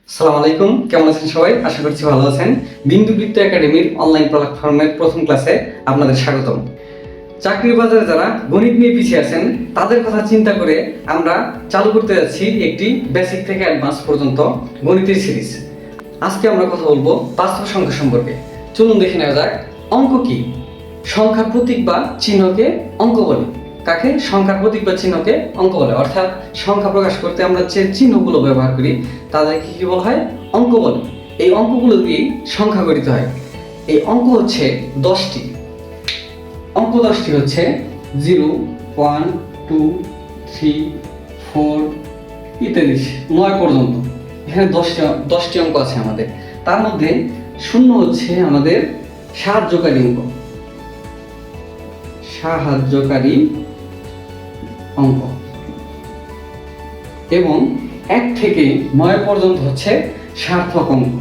আসসালামু আলাইকুম, কেমন আছেন সবাই? আশা করছি ভালো আছেন। বিন্দু বৃত্ত একাডেমির অনলাইন প্ল্যাটফর্মের প্রথম ক্লাসে আপনাদের স্বাগতম। চাকরির বাজারে যারা গণিত নিয়ে পিছিয়ে আছেন তাদের কথা চিন্তা করে আমরা চালু করতে যাচ্ছি একটি বেসিক থেকে অ্যাডভান্স পর্যন্ত গণিতের সিরিজ। আজকে আমরা কথা বলবো বাস্তব সংখ্যা সম্পর্কে। চলুন দেখে নেওয়া যাক অঙ্ক কি। সংখ্যার প্রতীক বা চিহ্নকে অঙ্ক বলে। কাকে? সংখ্যার প্রতীক বা চিহ্নকে অঙ্ক বলে। অর্থাৎ সংখ্যা প্রকাশ করতে আমরা যে চিহ্নগুলো ব্যবহার করি তাদেরকে কি বলা হয়? অঙ্ক বলে। এই অঙ্কগুলো দিয়েই সংখ্যা গঠিত হয়। এই অঙ্ক হচ্ছে 10টি। অঙ্ক 10টি হচ্ছে 0, 1, 2, 3, 4 ইত্যাদি 9 পর্যন্ত। এখানে 10টি অঙ্ক আছে আমাদের। তার মধ্যে 0 হচ্ছে আমাদের সাহায্যকারী অঙ্ক। সাহায্যকারী অঙ্ক এবং 1 থেকে 9 পর্যন্ত হচ্ছে সার্থক অঙ্ক।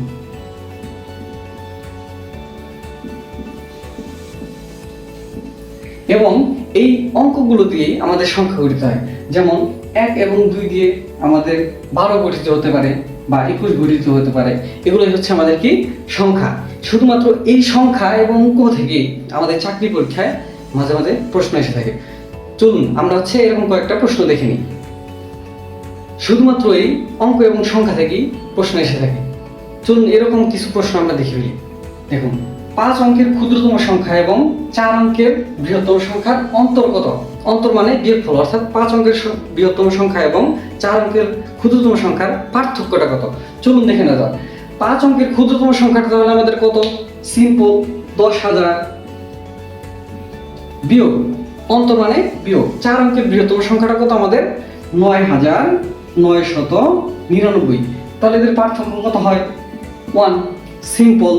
এবং এই অঙ্কগুলো দিয়ে আমাদের সংখ্যা গঠিত হয়। যেমন 1 এবং 2 দিয়ে আমাদের 12 গঠিত হতে পারে বা 21 গঠিত হতে পারে। এগুলোই হচ্ছে আমাদের কি? সংখ্যা। শুধুমাত্র এই সংখ্যা এবং অঙ্ক থেকে আমাদের চাকরি পরীক্ষায় মাঝে মাঝে প্রশ্ন এসে থাকে। চলুন আমরা হচ্ছে এরকম কয়েকটা প্রশ্ন দেখে নিই। শুধুমাত্র এই অঙ্ক এবং সংখ্যা থেকেই প্রশ্ন এসে থাকে। চলুন এরকম কিছু প্রশ্ন আমরা দেখে ফেলি। দেখুন, 5 অঙ্কের ক্ষুদ্রতম সংখ্যা এবং 4 অঙ্কের বৃহত্তম সংখ্যার অন্তর কত? অন্তর মানে বিয়োগফল, অর্থাৎ 5 অঙ্কের বৃহত্তম সংখ্যা এবং 4 অঙ্কের ক্ষুদ্রতম সংখ্যার পার্থক্যটা কত? চলুন দেখে নেওয়া যাক। 5 অঙ্কের ক্ষুদ্রতম সংখ্যাটা তাহলে আমাদের কত? সিম্পল 10,000 বিয়োগ অন্তর মানে বিয়োগ 4 অঙ্কের বৃহত্তম সংখ্যাটা কত আমাদের? 9,999। তাহলে এদের পার্থক্য কত হয়? 1। সিম্পল।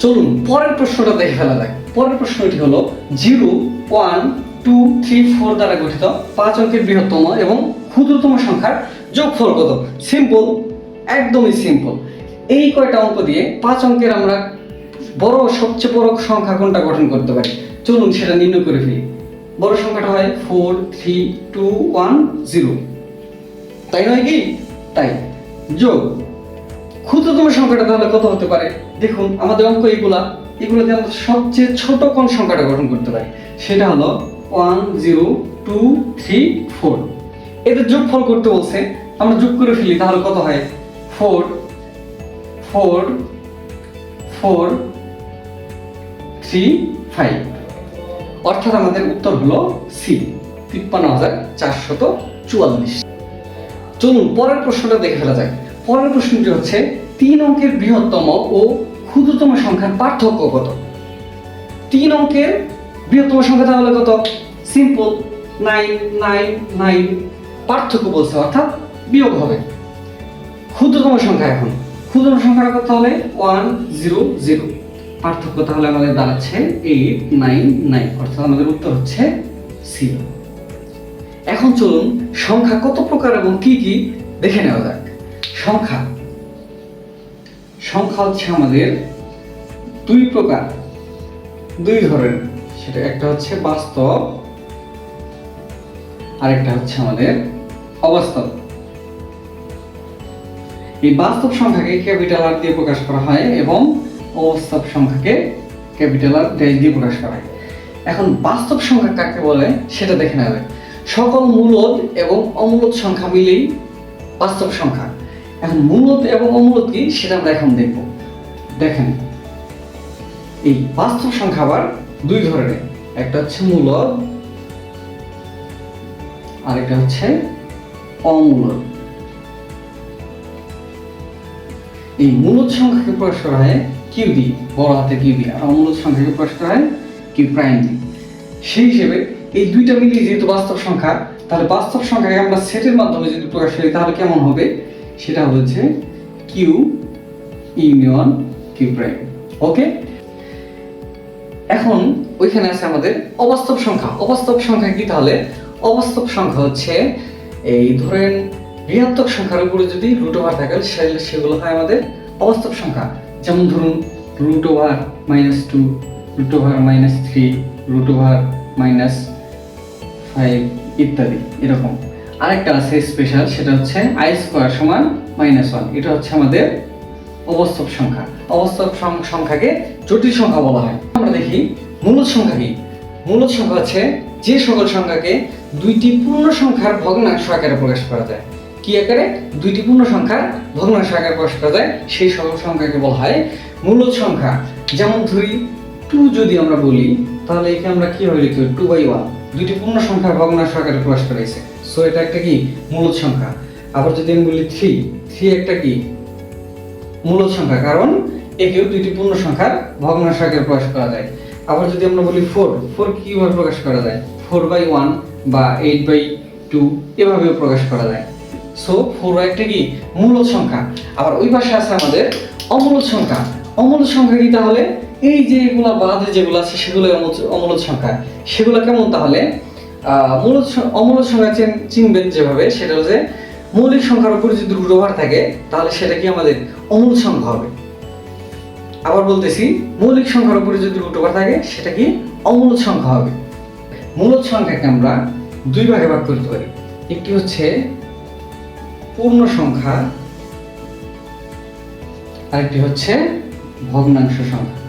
চলুন পরের প্রশ্নটা দেখে ফেলা যাক। পরের প্রশ্নটি হলো 0, 1, 2, 3, 4 দ্বারা গঠিত 5 অঙ্কের বৃহত্তম এবং ক্ষুদ্রতম সংখ্যার যোগফল কত? সিম্পল, একদমই সিম্পল। এই কয়টা অঙ্ক দিয়ে 5 অঙ্কের আমরা সবচেয়ে বড় সংখ্যা কোনটা গঠন করতে পারি? চলুন সেটা নির্ণয় করে ফেলি। বড় সংখ্যাটা হয় 4, 3, 2, 1, 0। তাই নয় কি? তাই। যোগ ক্ষুদ্রতম সংখ্যাটা তাহলে কত হতে পারে? দেখুন আমাদের অঙ্ক এগুলোতে আমরা সবচেয়ে ছোট কোন সংখ্যাটা গঠন করতে পারি? সেটা হলো 1, 0, 2, 3, 4। এদের যোগফল করতে বলছে, আমরা যোগ করে ফেলি। তাহলে কত হয়? 4, 4, 4, 3, 5। অর্থাৎ আমাদের উত্তর হলো সি, 53,444। চলুন পরের প্রশ্নটা দেখে ফেলা যায়। পরের প্রশ্নটি হচ্ছে 3 অঙ্কের বৃহত্তম ও ক্ষুদ্রতম সংখ্যার পার্থক্য কত? 3 অঙ্কের বৃহত্তম সংখ্যা তাহলে কত? সিম্পল 999। পার্থক্য বলছে অর্থাৎ বিয়োগ হবে। ক্ষুদ্রতম সংখ্যা, এখন ক্ষুদ্রতম সংখ্যাটা কত হলে? 100। পার্থক্য তাহলে আমাদের দাঁড়াচ্ছে 899। অর্থাৎ আমাদের উত্তর হচ্ছে সি। এখন চলুন সংখ্যা কত প্রকার এবং কি কি দেখে নেওয়া যাক। সংখ্যা হচ্ছে আমাদের 2 প্রকার, 2 ধরনের। সেটা একটা হচ্ছে বাস্তব, আরেকটা হচ্ছে আমাদের অবাস্তব। এই বাস্তব সংখ্যাকে ক্যাপিটাল আর দিয়ে প্রকাশ করা হয় এবং অবাস্তব সংখ্যাকে ক্যাপিটাল আর ড্যাশ দিয়ে প্রকাশ করা হয়। এখন বাস্তব সংখ্যা কাকে বলে সেটা দেখে নেওয়া যায়। সকল মূলদ এবং অমূলদ সংখ্যা মিলেই বাস্তব সংখ্যা। এখন মূলদ এবং অমূলদ কি সেটা আমরা এখন দেখব। দেখেন, এই বাস্তব সংখ্যা আবার 2 ধরনের। একটা হচ্ছে মূলদ, আরেকটা হচ্ছে অমূলদ। এই মূলদ সংখ্যাকে প্রকাশ করা হয় কিউ দিয়ে, বড় হাতে কিউ দিয়ে, আর অমূলদ সংখ্যাকে প্রকাশ করা হয় কিউ প্রাইম দিয়ে। সেই হিসেবে এই 2টা মিলিয়ে যেহেতু বাস্তব সংখ্যা, তাহলে বাস্তব সংখ্যাকে আমরা সেটের মাধ্যমে যদি প্রকাশ করি তাহলে কেমন হবে? সেটা হচ্ছে কিউ ইউনিয়ন কিউ প্রাইম। ওকে, এখন ওইখানে আছে আমাদের অবাস্তব সংখ্যা। অবাস্তব সংখ্যা কি তাহলে? অবাস্তব সংখ্যা হচ্ছে এই ধরেন ঋণাত্মক সংখ্যার উপরে যদি রুট ওভার থাকে সেগুলো হয় আমাদের অবাস্তব সংখ্যা। যেমন ধরুন root over -2, root over -3, root over -5 ইত্যাদি এরকম। আরেকটা আছে স্পেশাল, সেটা হচ্ছে i² = -1 এটা হচ্ছে আমাদের অবাস্তব সংখ্যা। অবাস্তব সংখ্যাকে জটিল সংখ্যা বলা হয়। আমরা দেখি মূলদ সংখ্যা কি। মূলদ সংখ্যা হচ্ছে যে সকল সংখ্যাকে দুইটি পূর্ণ সংখ্যার ভগ্নাংশ আকারে প্রকাশ করা যায়। কি আকারে? দুইটি পূর্ণ সংখ্যার ভগ্নাংশ আকারে প্রকাশ করা যায় সেই সকল সংখ্যাকে বলা হয় মূলদ সংখ্যা। যেমন ধরি 2 যদি আমরা বলি তাহলে একে আমরা কিভাবে লিখব? 2/1 দুইটি পূর্ণ সংখ্যার ভগ্নাংশ আকারে প্রকাশ করা হয়েছে, সো এটা একটা কি মূলদ সংখ্যা। আবার যদি আমি বলি 3 একটা কি মূলদ সংখ্যা, কারণ একেও দুইটি পূর্ণ সংখ্যার ভগ্নাংশ আকারে প্রকাশ করা যায়। আবার যদি আমরা বলি 4 কিভাবে প্রকাশ করা যায়? 4/1 বা 8/2 এভাবেও প্রকাশ করা যায়। সো 4 একটা কি মূলদ সংখ্যা। আবার ওই পাশে আছে আমাদের অমূলদ সংখ্যা। অমূলদ সংখ্যা কি? তাহলে এই যে এগুলা বাদে যেগুলো আছে সেগুলো অমূলদ সংখ্যা। সেগুলো কেমন? তাহলে অমূলদ সংখ্যা চিনবেন যেভাবে, সেটা হচ্ছে মৌলিক সংখ্যার উপরে যদি রুট ওভার থাকে তাহলে সেটা কি আমাদের অমূলদ সংখ্যা হবে। আবার বলতেছি, মৌলিক সংখ্যার উপরে যদি রুট ওভার থাকে সেটা কি অমূলদ সংখ্যা হবে। মূলদ সংখ্যাকে আমরা দুই ভাগে ভাগ করতে পারি। একটি হচ্ছে পূর্ণ সংখ্যা, আরেকটি হচ্ছে ভগ্নাংশ সংখ্যা।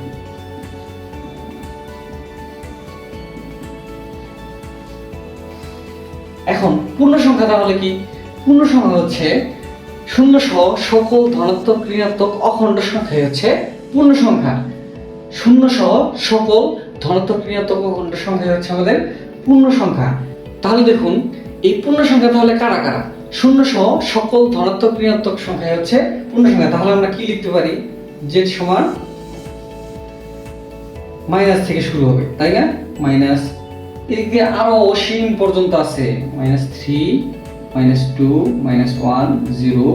এখন পূর্ণ সংখ্যা তাহলে কি? পূর্ণ সংখ্যা হচ্ছে শূন্য সহ সকল ধনাত্মক, ঋণাত্মক, অখণ্ড সংখ্যাই হচ্ছে পূর্ণ সংখ্যা। শূন্য সহ সকল ধনাত্মক, ঋণাত্মক, অখণ্ড সংখ্যাই হচ্ছে আমাদের পূর্ণ সংখ্যা। তাহলে দেখুন এই পূর্ণ সংখ্যা তাহলে কারা কারা? শূন্য সহ সকল ধনাত্মক, ঋণাত্মক সংখ্যাই হচ্ছে পূর্ণ সংখ্যা। তাহলে আমরা কি লিখতে পারি? z সমান মাইনাস থেকে শুরু হবে, তাই না? মাইনাস, এদিকে আরো অসীম পর্যন্ত আছে, -3 -2 -1 0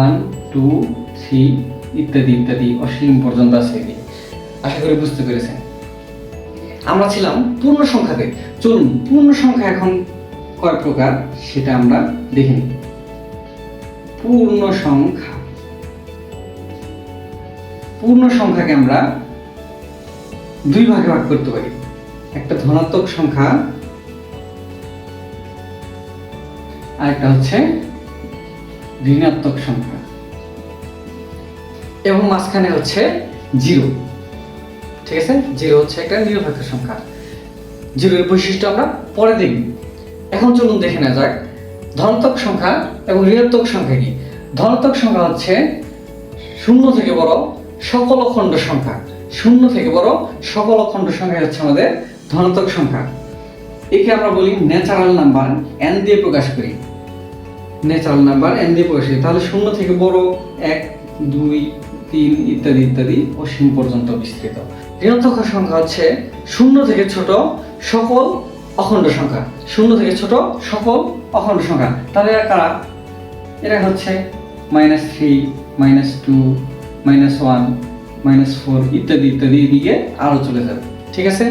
1 2 3 ইত্যাদি ইত্যাদি অসীম পর্যন্ত আছে। আশা করি বুঝতে পেরেছেন। আমরা ছিলাম পূর্ণ সংখ্যাতে। চলুন পূর্ণ সংখ্যা এখন কয় প্রকার সেটা আমরা দেখে নিই। পূর্ণ সংখ্যা, পূর্ণ সংখ্যাকে আমরা দুই ভাগে ভাগ করতে পারি। একটা ধনাত্মক সংখ্যা, আর একটা হচ্ছে ঋণাত্মক সংখ্যা, এবং মাঝখানে হচ্ছে 0। ঠিক আছে, 0 হচ্ছে একটা নিরপেক্ষ সংখ্যা। 0 এর বৈশিষ্ট্য আমরা পরে দেখব। এখন চলুন দেখে নেওয়া যাক ধনাত্মক সংখ্যা এবং ঋণাত্মক সংখ্যা কি। ধনাত্মক সংখ্যা হচ্ছে 0 থেকে বড় সকল অখণ্ড সংখ্যা। 0 থেকে বড় সকল অখণ্ড সংখ্যা হচ্ছে আমাদের ধনাত্মক সংখ্যা। একে আমরা বলি ন্যাচারাল নাম্বার, n দিয়ে প্রকাশ করি। ন্যাচারাল নাম্বার n দিয়ে প্রকাশ করি। তাহলে 0 থেকে বড় 1 2 3 ইত্যাদি ইত্যাদি অসীম পর্যন্ত বিস্তৃত। ঋণাত্মক সংখ্যা হচ্ছে 0 থেকে ছোট সকল অখণ্ড সংখ্যা। 0 থেকে ছোট সকল অখণ্ড সংখ্যা। তাহলে এরা কারা? এরা হচ্ছে -3 -2 -1 -4 ইত্যাদি ইত্যাদি এদিকে আরো চলে যাবে। ঠিক আছে,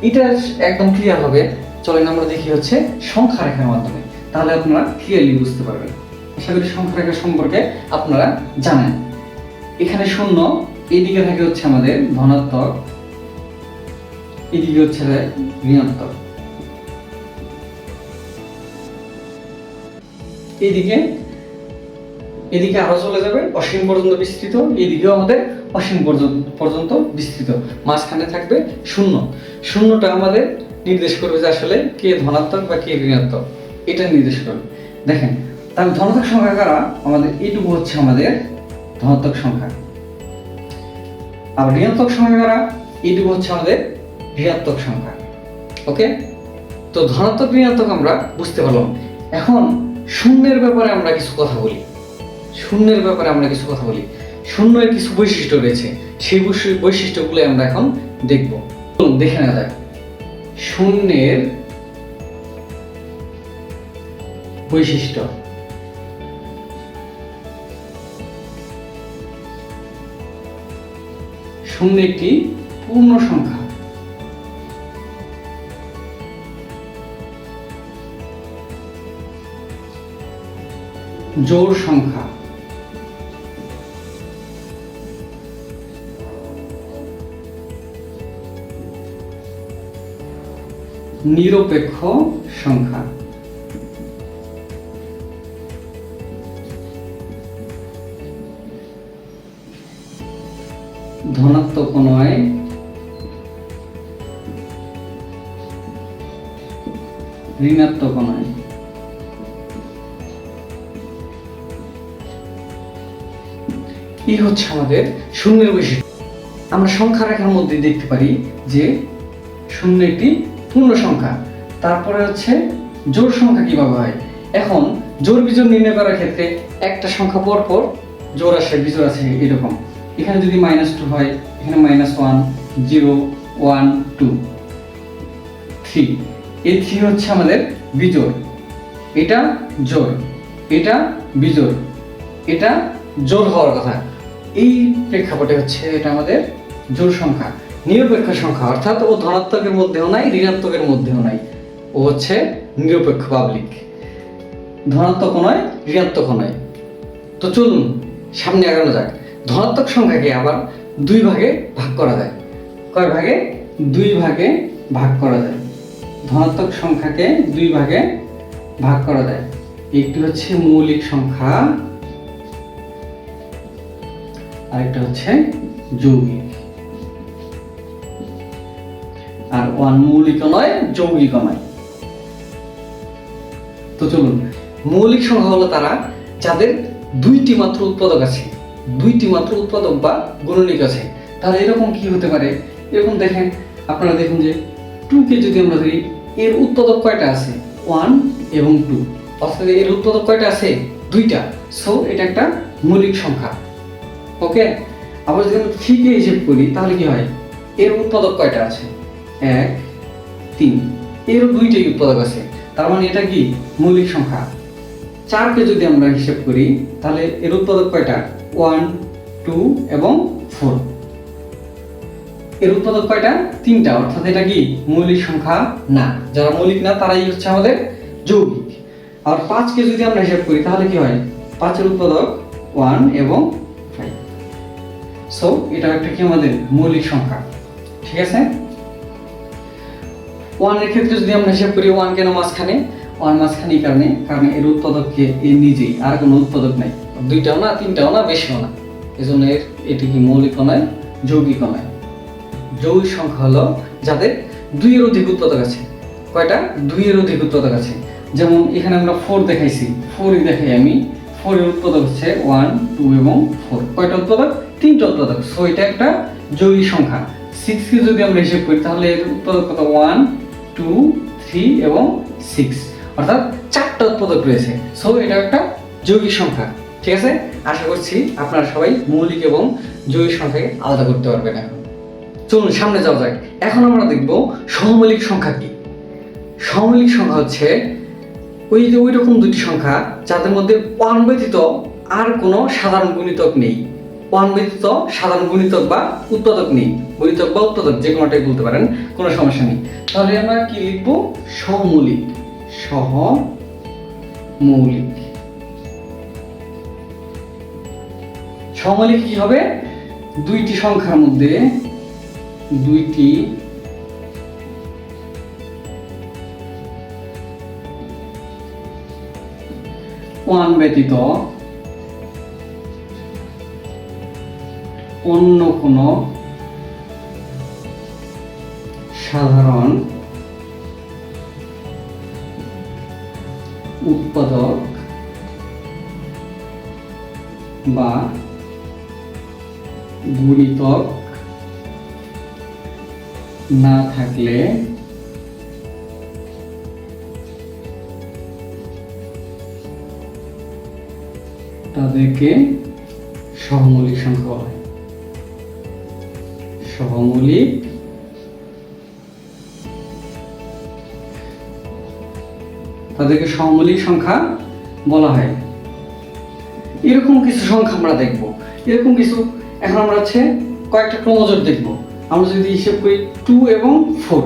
এটা একদম ক্লিয়ার হবে। চলেন আমরা দেখি হচ্ছে সংখ্যা রেখার মাধ্যমে, তাহলে আপনারা ক্লিয়ারলি বুঝতে পারবেন। আশা করি সংখ্যা রেখা সম্পর্কে আপনারা জানেন। এখানে 0, এইদিকে থাকে হচ্ছে আমাদের ধনাত্মক, এদিকে হচ্ছে ঋণাত্মক, এদিকে আরো চলে যাবে অসীম পর্যন্ত বিস্তৃত, এদিকেও আমাদের অসীম পর্যন্ত বিস্তৃত। মাঝখানে থাকবে 0। 0টা আমাদের নির্দেশ করবে যে আসলে কে ধনাত্মক বা কে ঋণাত্মক, এটা নির্দেশ করবে। দেখেন তাহলে ধনাত্মক সংখ্যা কারা? আমাদের এইটুকু হচ্ছে আমাদের ধনাত্মক সংখ্যা। আর ঋণাত্মক সংখ্যা কারা? এইটুকু হচ্ছে আমাদের ঋণাত্মক সংখ্যা। ওকে, তো ধনাত্মক ঋণাত্মক আমরা বুঝতে পারলাম। এখন শূন্যের ব্যাপারে আমরা কিছু কথা বলি। শূন্যের ব্যাপারে আমরা কিছু কথা বলি। শূন্যের কিছু বৈশিষ্ট্য রয়েছে, সেই বৈশিষ্ট্যগুলো আমরা এখন দেখব। দেখে নেওয়া যাক শূন্যের বৈশিষ্ট্য। শূন্য একটি পূর্ণ সংখ্যা। জোড় সংখ্যা। নিরপেক্ষ সংখ্যা। ধনাত্মক নয়, ঋণাত্মক নয়। এই হচ্ছে আমাদের শূন্যের বৈশিষ্ট্য। আমরা সংখ্যা রেখার মধ্যে দেখতে পারি যে শূন্য একটি পূর্ণ সংখ্যা। তারপরে হচ্ছে জোড় সংখ্যা কিভাবে হয়। এখন জোড় বিজোড় নির্ণয় করার ক্ষেত্রে একটা সংখ্যা পর পর জোড় আসে বিজোড় আছে এরকম। এখানে যদি -2 হয়, এখানে -1, 0, 1, 2, 3। এই 3 হচ্ছে আমাদের বিজোড়, এটা জোড়, এটা বিজোড়, এটা জোড় হওয়ার কথা। এই প্রেক্ষাপটে হচ্ছে এটা আমাদের জোড় সংখ্যা। নিরপেক্ষ সংখ্যা অর্থাৎ ও ধনাত্মকের মধ্যেও নাই, ঋণাত্মকের মধ্যেও নাই, ও হচ্ছে নিরপেক্ষ পাবলিক। ধনাত্মক নয়, ঋণাত্মক নয়। তো চলুন সামনে আগানো যাক। ধনাত্মক সংখ্যাকে আবার 2 ভাগে ভাগ করা যায়। কয় ভাগে? 2 ভাগে ভাগ করা যায়। ধনাত্মক সংখ্যাকে 2 ভাগে ভাগ করা যায়। একটি হচ্ছে মৌলিক সংখ্যা, আরেকটা হচ্ছে যৌগিক। আর 1 মৌলিক নয়, যৌগিক নয়। তো চলুন, মৌলিক সংখ্যা হলো তারা যাদের 2টি মাত্র উৎপাদক আছে, 2টি মাত্র উৎপাদক বা গুণনীয়ক আছে। তাহলে এরকম কি হতে পারে? এরকম দেখেন, আপনারা দেখুন যে 2 কে যদি আমরা ধরি, এর উৎপাদক কয়টা আছে? 1 এবং 2। অর্থাৎ এর উৎপাদক কয়টা আছে? 2টা। সো এটা একটা মৌলিক সংখ্যা। ওকে। আবার যদি আমরা 3 কে হিসাব করি তাহলে কি হয়? এর উৎপাদক কয়টা আছে? 1, 3। এরও 2টাই উৎপাদক আছে, তার মানে এটা কি মৌলিক সংখ্যা। 4 কে যদি আমরা হিসাব করি তাহলে এর উৎপাদক কয়টা? 1, 2 এবং 4। এর উৎপাদক কয়টা? 3টা। অর্থাৎ এটা কি মৌলিক সংখ্যা না। যারা মৌলিক না তারাই হচ্ছে আমাদের যৌগিক। আর 5 কে যদি আমরা হিসাব করি তাহলে কি হয়? 5 এর উৎপাদক 1 এবং 5। সো এটা একটা কি আমাদের মৌলিক সংখ্যা। ঠিক আছে। 1 এর ক্ষেত্রে যদি আমরা হিসাব করি, 1 কেন মাঝখানে? 1 মাঝখানে কারণ এর উৎপাদককে এ নিজেই, আর কোনো উৎপাদক নাই। 2টাও না, 3টাও না, বেশিও না। এজন্য এটি কি মৌলিক নয়, যৌগিক নয়। যৌগিক সংখ্যা হলো যাদের 2 এর অধিক উৎপাদক আছে। কয়টা? 2 এর অধিক উৎপাদক আছে। যেমন এখানে আমরা 4 দেখাইছি, 4ই দেখাই আমি। 4 এর উৎপাদক হচ্ছে 1, 2 এবং 4। কয়টা উৎপাদক? 3টা উৎপাদক। সো এটা একটা যৌগিক সংখ্যা। 6 কে যদি আমরা হিসাব করি তাহলে এর উৎপাদক কত? 1, 2, 3 এবং 6। অর্থাৎ 4টা উৎপাদক রয়েছে। সো এটা একটা যৌগিক সংখ্যা। ঠিক আছে। আশা করছি আপনারা সবাই মৌলিক এবং যৌগিক সংখ্যাকে আলাদা করতে পারবেন। এখন চলুন সামনে যাওয়া যাক। এখন আমরা দেখব সহমৌলিক সংখ্যা কি। সহমৌলিক সংখ্যা হচ্ছে ওই রকম 2টি সংখ্যা যাদের মধ্যে 1 ব্যতীত আর কোনো সাধারণ গুণিতক নেই। 1 ব্যতীত সাধারণ গুণিতক বা উৎপাদক নেই। গুণিতক বা উৎপাদক যে কোনোটাই বলতে পারেন, কোনো সমস্যা নেই। তাহলে আমরা কি লিখবো? সহমৌলিক। সহমৌলিক। সহমৌলিক কি হবে? 2টি সংখ্যার মধ্যে 2টি 1 ব্যতীত অন্য কোনো সাধারণ উৎপাদক বা গুণিতক না থাকলে তাদেরকে সহমৌলিক সংখ্যা বলা হয়। সহমৌলিক তাদেরকে সহমৌলিক সংখ্যা বলা হয়। এরকম কিছু সংখ্যা আমরা দেখব। এরকম কিছু এখন আমরা হচ্ছে কয়েকটা ক্রমজোড় দেখব। আমরা যদি হিসাব করি 2 এবং 4,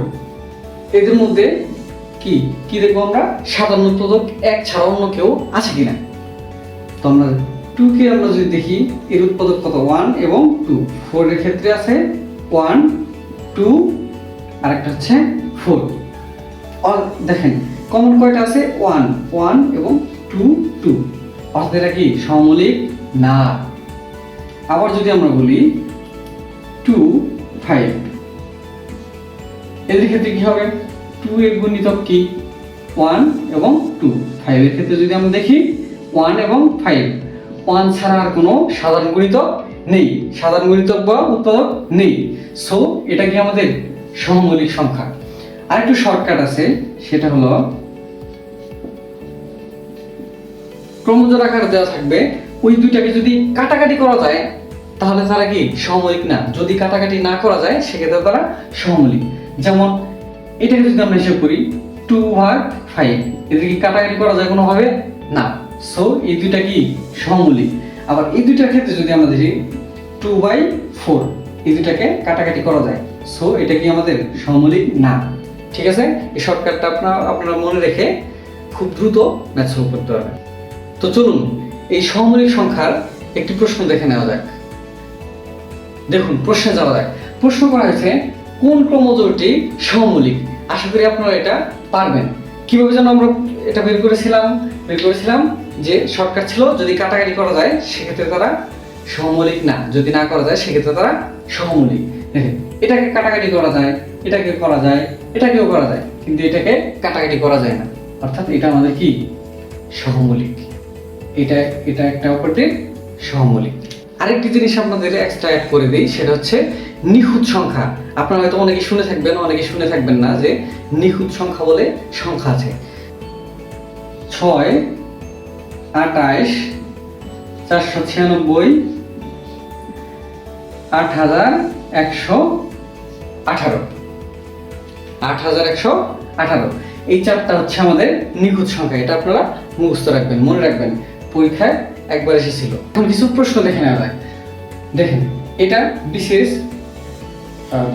এদের মধ্যে কি কি দেখবো আমরা? সাধারণ উৎপাদক 1 ছাড়া অন্য কেউ আছে কিনা। তো আমরা 2 কে আমরা যদি দেখি, এর উৎপাদক কত? 1 এবং 2। 4 এর ক্ষেত্রে আছে 1, 2 আর একটা হচ্ছে 4। আর দেখেন কমন কয়টা আছে? 1, 1 এবং 2, 2। অর্থাৎ এটা কি সহমৌলিক না। আবার যদি আমরা বলি 2 5। এদের ক্ষেত্রে কি হবে, 2 এর গুণিতক কি 1 এবং 2। 5 এর ক্ষেত্রে যদি আমরা দেখি 1 এবং 5, 1 ছাড়া আর কোনো সাধারণ গুণিতক নেই, সাধারণ গুণিতক বা উৎপাদক নেই। সো এটা কি আমাদের সমমৌলিক সংখ্যা। আর একটু শর্টকাট আছে, সেটা হলো ক্রমজোর আকারে দেওয়া থাকবে, ওই দুইটাকে যদি কাটাকাটি করা যায় তাহলে তারা কি সমমৌলিক না, যদি কাটাকাটি না করা যায় সেক্ষেত্রে তারা সমমৌলিক। যেমন এটাকে যদি আমরা হিসাব করি 2/5, এদের কি কাটাকাটি করা যায় কোনোভাবে না। সো এই দুইটা কি সমমৌলিক। আবার এই দুইটার ক্ষেত্রে যদি আমরা দেখি 2/4, এই দুইটাকে কাটাকাটি করা যায়। সো এটা কি আমাদের সমমৌলিক না। ঠিক আছে, এই শর্টকাটটা আপনারা মনে রেখে খুব দ্রুত ম্যাথ সলভ করতে পারবেন। তো চলুন এই সমমৌলিক সংখ্যার একটি প্রশ্ন দেখে নেওয়া যাক। দেখুন প্রশ্নে যাওয়া যাক। প্রশ্ন করা হয়েছে কোন ক্রমজোড়টি সমমৌলিক। আশা করি আপনারা এটা পারবেন। কিভাবে যেন আমরা এটা বের করেছিলাম যে শর্টকাট ছিল, যদি কাটাকাটি করা যায় সেক্ষেত্রে তারা সমমৌলিক না, যদি না করা যায় সেক্ষেত্রে তারা সমমৌলিক। দেখেন এটাকে কাটাকাটি করা যায়, এটাকে করা যায়, এটাকেও করা যায়, কিন্তু এটাকে কাটাকাটি করা যায় না, অর্থাৎ এটা আমাদের কি সহমৌলিক। এটা একটা অপরটির সহমৌলিক। আরেকটি জিনিস আপনাদের এক্সট্রা অ্যাড করে দিই, সেটা হচ্ছে নিখুঁত সংখ্যা। আপনারা হয়তো অনেকে শুনে থাকবেন না যে নিখুঁত সংখ্যা বলে সংখ্যা আছে। 6, 28, 496, 8118। এই চারটা হচ্ছে আমাদের নিখুঁত সংখ্যা। এটা আপনারা মুখস্থ রাখবেন, মনে রাখবেন, পরীক্ষায় একবার এসেছিল। এখন কিছু প্রশ্ন দেখে নেওয়া যায়। দেখেন এটা বিশেষ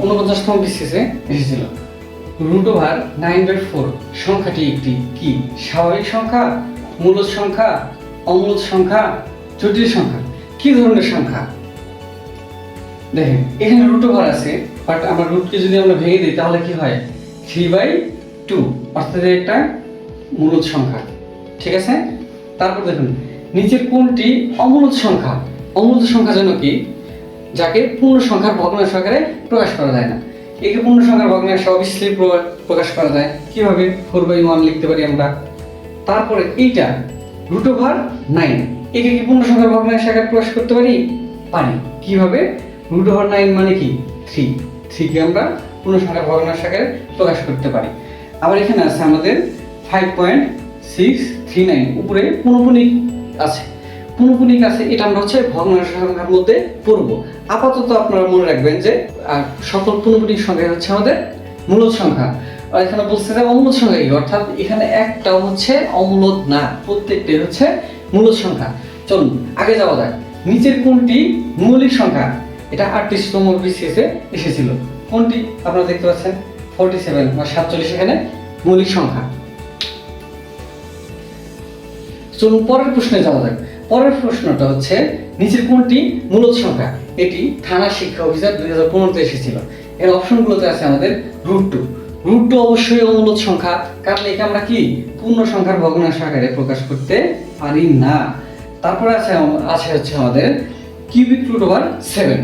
49তম বিশেষে এসেছিল। √9/4 সংখ্যাটি একটি কি স্বাভাবিক সংখ্যা, মূলদ সংখ্যা, অমূলদ সংখ্যা, জটিল সংখ্যা, কি ধরনের সংখ্যা। দেখেন এখানে √ওভার আছে, বাট আমরা রুটকে যদি আমরা ভেঙে দিই তাহলে কি হয় 3/2, অর্থাৎ একটা মূলদ সংখ্যা। ঠিক আছে, তারপর দেখুন নিচের কোনটি অমূলদ সংখ্যা। অমূলদ সংখ্যা যেন কি, যাকে পূর্ণ সংখ্যার ভগ্নাংশ আকারে প্রকাশ করা যায় না। একে পূর্ণ সংখ্যার ভগ্নাংশ অবশ্যই প্রকাশ করা যায়, কিভাবে 4/1 লিখতে পারি আমরা। তারপরে এইটা √9, একে কি পূর্ণ সংখ্যার ভগ্নাংশ আকারে প্রকাশ করতে পারি, কিভাবে, √9 মানে কি 3 কে আমরা পূর্ণ সংখ্যার ভগ্নাংশ আকারে প্রকাশ করতে পারি। আবার এখানে আছে আমাদের 5.639, উপরে পুনঃপুনিক আছে, এটা আমরা হচ্ছে ভগ্নাংশ সংখ্যার মধ্যে পড়ব। আপাতত আপনারা মনে রাখবেন যে সকল পুনঃপুনিক সংখ্যা হচ্ছে আমাদের মূলদ সংখ্যা। আর এখানে বলছে যে অমূলদ সংখ্যা কি, অর্থাৎ এখানে একটাও হচ্ছে অমূলদ না, প্রত্যেকটাই হচ্ছে মূলদ সংখ্যা। চলুন আগে যাওয়া যাক। নিচের কোনটি মৌলিক সংখ্যা। এটা 38তম বিসিএসে এসেছিল। কোনটি আপনারা দেখতে পাচ্ছেন 47 বা 47 এখানে মৌলিক সংখ্যা। চলুন পরের প্রশ্নে যাওয়া যাক। পরের প্রশ্নটা হচ্ছে নিচের কোনটি মূলদ সংখ্যা। এটি থানা শিক্ষা অফিসার 2015-তে এসেছিল। এর অপশনগুলোতে আছে আমাদের √2 অবশ্যই অমূলদ সংখ্যা, কারণ একে আমরা কি পূর্ণ সংখ্যার ভগ্নাংশ আকারে প্রকাশ করতে পারি না। তারপরে আছে হচ্ছে আমাদের √7,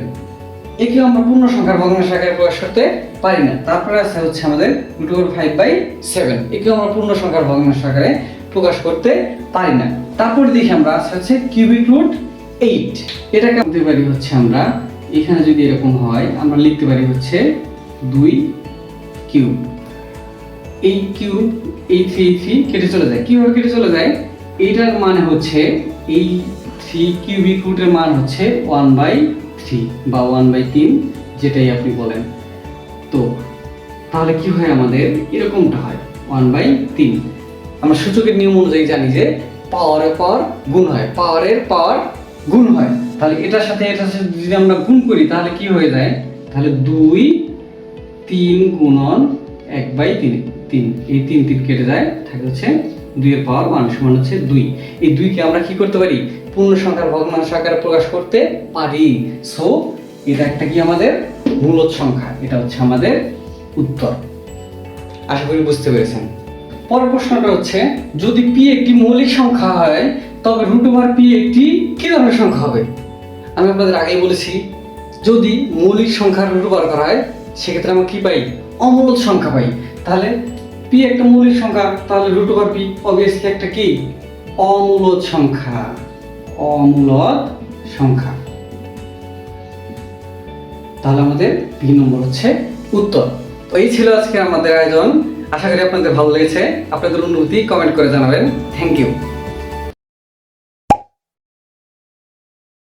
একে আমরা পূর্ণ সংখ্যার ভগ্নাংশ আকারে প্রকাশ করতে পারি না। তারপরে হচ্ছে আমাদের √5/7, একে আমরা পূর্ণ সংখ্যার ভগ্নাংশ আকারে প্রকাশ করতে পারি না। তারপরে দেখি আমরা হচ্ছে √8, এটাকে বলতে পারি হচ্ছে আমরা এখানে যদি এরকম হয় আমরা লিখতে পারি হচ্ছে 2³ এই কিউব, এই 3 কেটে চলে যায়। কিভাবে কেটে চলে যায়, এইটার মানে হচ্ছে এই 3 কিউবিক রুটের মান হচ্ছে 1/3 বা 1/3, যেটাই আপনি বলেন। তো তাহলে কি হয়, আমাদের এরকমটা হয় 1/3। আমরা সূচকের নিয়ম অনুযায়ী জানি যে পাওয়ারের পাওয়ার গুণ হয়, পাওয়ারের পাওয়ার গুণ হয়। তাহলে এটার সাথে যদি আমরা গুণ করি তাহলে কি হয়ে যায়, তাহলে 2, 3 গুণন 1/3, এই 3 কেটে যায়, থাকে হচ্ছে 2^1 সমান হচ্ছে 2। এই 2কে আমরা কি করতে পারি, পূর্ণ সংখ্যার ভগ্নাংশ আকারে প্রকাশ করতে পারি। সো এটা একটা কি আমাদের মূলদ সংখ্যা। এটা হচ্ছে আমাদের উত্তর। আশা করি বুঝতে পেরেছেন। পরের প্রশ্নটা হচ্ছে যদি p একটি মৌলিক সংখ্যা হয় তবে √p একটি কি ধরনের সংখ্যা হবে। আমি আপনাদের আগেই বলেছি যদি মৌলিক সংখ্যার রুট বার করা হয় সেক্ষেত্রে আমরা কি পাই? অমূলদ সংখ্যা পাই। তাহলে পি একটা মৌলিক সংখ্যা, তাহলে রুট ওভার পি অবভিয়াসলি একটা কি? অমূলদ সংখ্যা। অমূলদ সংখ্যা। তাহলে আমাদের বি নম্বর হচ্ছে উত্তর। তো এই ছিল আজকে আমাদের আয়োজন। আশা করি আপনাদের ভালো লেগেছে। আপনাদের অনুভূতি কমেন্ট করে জানাবেন। Thank you.